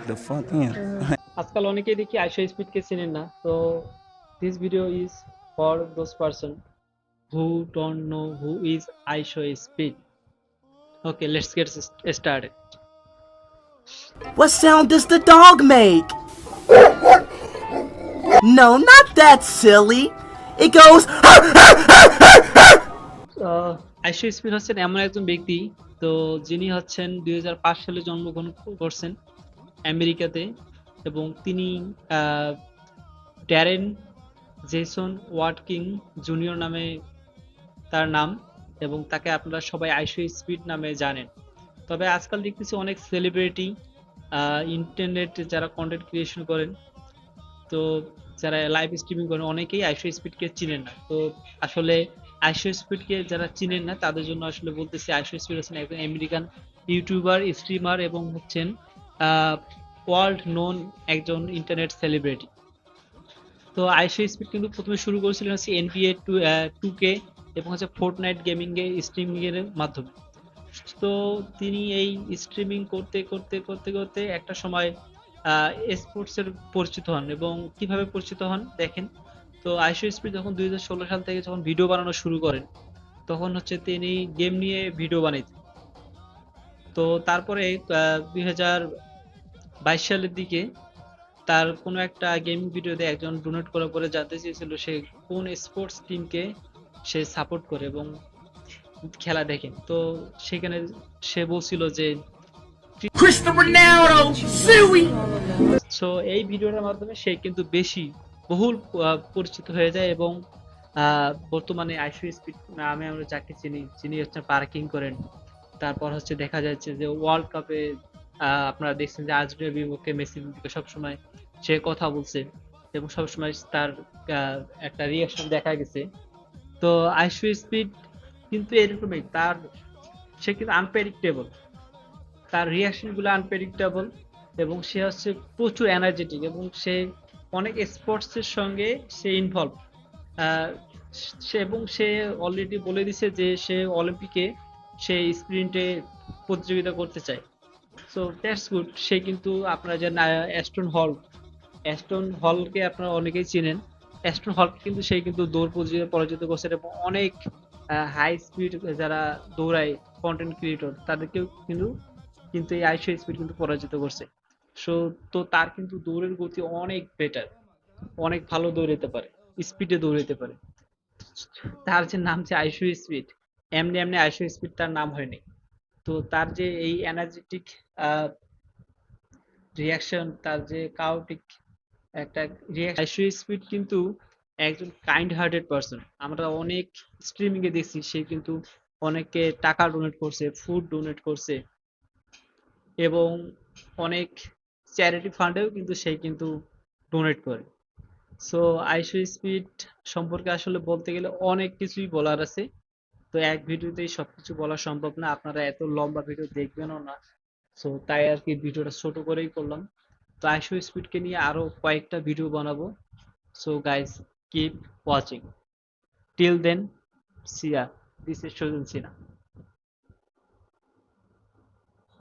the fuck in. আজকাল অনেকেই দেখি আইশো স্পিডকে চেনেন না, তো this video is for those person who don't know who is IShowSpeed. Okay, let's get started. What sound does the dog make? No, not that silly. It goes. IShowSpeed হচ্ছেন এমন একজন ব্যক্তি, তো যিনি হচ্ছেন 2005 সালে জন্মগ্রহণ করছেন আমেরিকাতে, এবং তিনি ড্যারেন জেসন ওয়াটকিং জুনিয়র নামে তার নাম, এবং তাকে আপনারা সবাই আইশো স্পিড নামে জানেন। তবে আজকাল দেখতেছি অনেক সেলিব্রিটি, ইন্টারনেটে যারা কন্টেন্ট ক্রিয়েশন করেন, তো যারা লাইভ স্ট্রিমিং করেন, অনেকেই আইশো স্পিডকে চিনেন না। তো আসলে আইশো স্পিডকে যারা চিনেন না তাদের জন্য আসলে বলতেছি, আইশো স্পিড হচ্ছেন একজন আমেরিকান ইউটিউবার, স্ট্রিমার এবং হচ্ছেন ওয়ার্ল্ড নোন একজন ইন্টারনেট সেলিব্রিটি। তো আইশো স্পিড কিন্তু প্রথমে শুরু করেছিলেন হচ্ছে NBA 2K এবং হচ্ছে ফোর্টনাইট গেমিং এর স্ট্রিমিং এর মাধ্যমে। তো তিনি এই স্ট্রিমিং করতে করতে করতে করতে একটা সময় স্পোর্টস এর পরিচিত হন। এবং কিভাবে পরিচিত হন দেখেন, তো আইশো স্পিড যখন 2016 সাল থেকে যখন ভিডিও বানানো শুরু করেন, তখন হচ্ছে তিনি গেম নিয়ে ভিডিও বানাইতেন। তো তারপরে 2022 সালের দিকে তার কোনো একটা গেমিং ভিডিওতে একজন ডোনেট করার পরে জানতে চেয়েছিল সে কোন স্পোর্টস টিমকে সে সাপোর্ট করে এবং খেলা দেখেন। তো সেখানে সে বলছিল যে Cristiano Ronaldo, Suey. সো এই ভিডিওটার মাধ্যমে সে কিন্তু বেশি বহুল পরিচিত হয়ে যায়। এবং বর্তমানে আইশো স্পিড নামে আমরা যাকে চিনি, যিনি হচ্ছে পার্কিং করেন। তারপর হচ্ছে দেখা যাচ্ছে যে ওয়ার্ল্ড কাপে আপনারা দেখছেন যে আর্জেন্টিনার বিপক্ষে মেসির বিপক্ষে সবসময় সে কথা বলছে এবং সবসময় তার একটা রিয়াকশন দেখা গেছে। তো আইশো স্পিড কিন্তু এরকমই, তার সে কিন্তু আনপ্রেডিক্টেবল, তার রিয়াকশন গুলো আনপ্রেডিক্টেবল, এবং সে হচ্ছে প্রচুর এনার্জেটিক, এবং সে অনেক স্পোর্টস এর সঙ্গে সে ইনভলভ। সে এবং সে অলরেডি বলে দিছে যে সে অলিম্পিকে সে স্প্রিন্টে প্রতিযোগিতা করতে চায়। So that's good. সে কিন্তু আপনারা যে অ্যাস্টন হলকে আপনারা অনেকেই চেনেন। অ্যাস্টন হলকে কিন্তু সে কিন্তু দৌড় প্রতিযোগিতায় পরাজিত করছে, এবং অনেক হাই স্পিড যারা দৌড়ায় কন্টেন্ট ক্রিয়েটর তাদেরকেও কিন্তু কিন্তু এই আইশো স্পিড কিন্তু পরাজিত করছে। সো তো তার কিন্তু দৌড়ের গতি অনেক বেটার, অনেক ভালো দৌড়াতে পারে, স্পিডে দৌড়াতে পারে। তার যে নাম যে আইশো স্পিড, এমনি এমনি আইশো স্পিড তার নাম হয়নি। তো তার যে এই এনার্জেটিক রিয়াকশন, তার যে কাওটিক একটা রিয়াকশন, আইশো স্পিড কিন্তু একজন কাইন্ড হার্টেড পারসন। আমরা অনেক স্ট্রিমিং এ দেখছি সে কিন্তু অনেককে টাকা ডোনেট করছে, ফুড ডোনেট করছে, এবং অনেক চ্যারিটি ফান্ডেও কিন্তু সে কিন্তু ডোনেট করে। সো আইশো স্পিড সম্পর্কে আসলে বলতে গেলে অনেক কিছুই বলার আছে। তো এক ভিডিওতেই সবকিছু বলা সম্ভব না, আপনারা এত লম্বা ভিডিও দেখবেনও না। সো তাই আর কি ভিডিওটা ছোট করেই করলাম। তো আইশো স্পিডকে নিয়ে আরো কয়েকটা ভিডিও বানাবো। So guys, keep watching. Till then, see ya. This is Sujan Cena.